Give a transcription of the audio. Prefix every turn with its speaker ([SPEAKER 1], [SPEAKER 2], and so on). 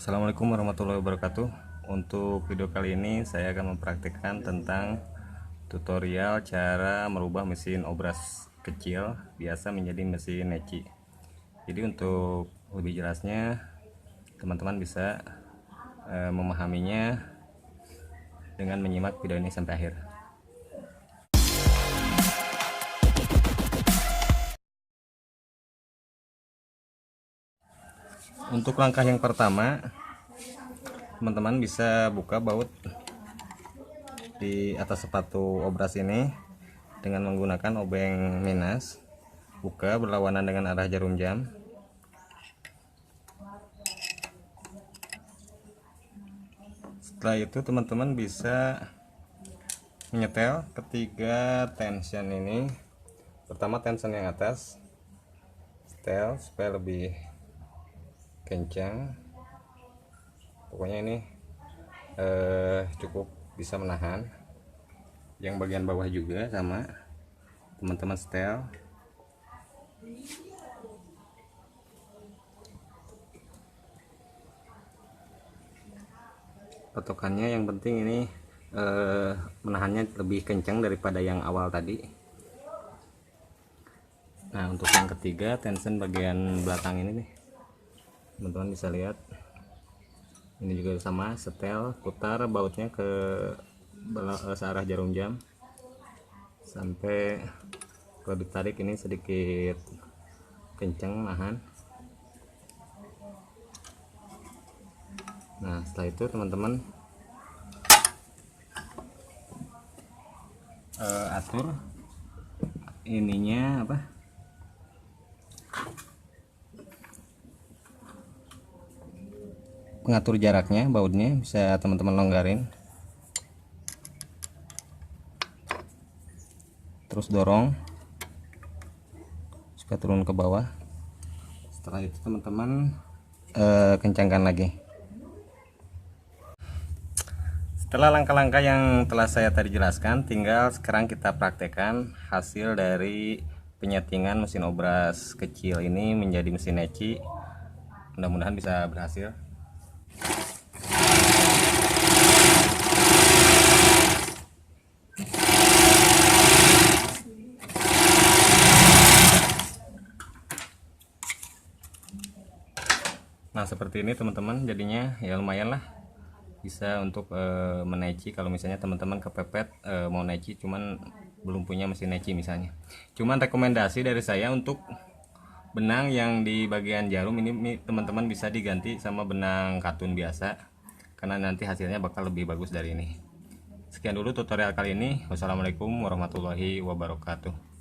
[SPEAKER 1] Assalamualaikum warahmatullahi wabarakatuh. Untuk video kali ini saya akan mempraktikkan tentang tutorial cara merubah mesin obras kecil biasa menjadi mesin neci. Jadi untuk lebih jelasnya teman-teman bisa memahaminya dengan menyimak video ini sampai akhir. Untuk langkah yang pertama, teman-teman bisa buka baut di atas sepatu obras ini dengan menggunakan obeng minus. Buka berlawanan dengan arah jarum jam. Setelah itu teman-teman bisa menyetel ketiga tension ini. Pertama tension yang atas, setel supaya lebih kencang. Pokoknya ini cukup bisa menahan. Yang bagian bawah juga sama, teman-teman setel. Patokannya yang penting ini menahannya lebih kencang daripada yang awal tadi. Nah, untuk yang ketiga tension bagian belakang ini nih, teman-teman bisa lihat ini juga sama, setel, putar bautnya ke searah jarum jam sampai kalau ditarik ini sedikit kencang nahan. Nah, setelah itu teman-teman atur ininya apa, pengatur jaraknya, bautnya bisa teman-teman longgarin, terus dorong supaya turun ke bawah. Setelah itu teman-teman kencangkan lagi. Setelah langkah-langkah yang telah saya tadi jelaskan, tinggal sekarang kita praktekkan hasil dari penyetingan mesin obras kecil ini menjadi mesin neci. Mudah-mudahan bisa berhasil. Nah, seperti ini teman-teman, jadinya ya lumayan lah, bisa untuk meneci kalau misalnya teman-teman kepepet mau neci cuman belum punya mesin neci misalnya. Cuman rekomendasi dari saya untuk benang yang di bagian jarum ini teman-teman bisa diganti sama benang katun biasa, karena nanti hasilnya bakal lebih bagus dari ini. Sekian dulu tutorial kali ini. Wassalamualaikum warahmatullahi wabarakatuh.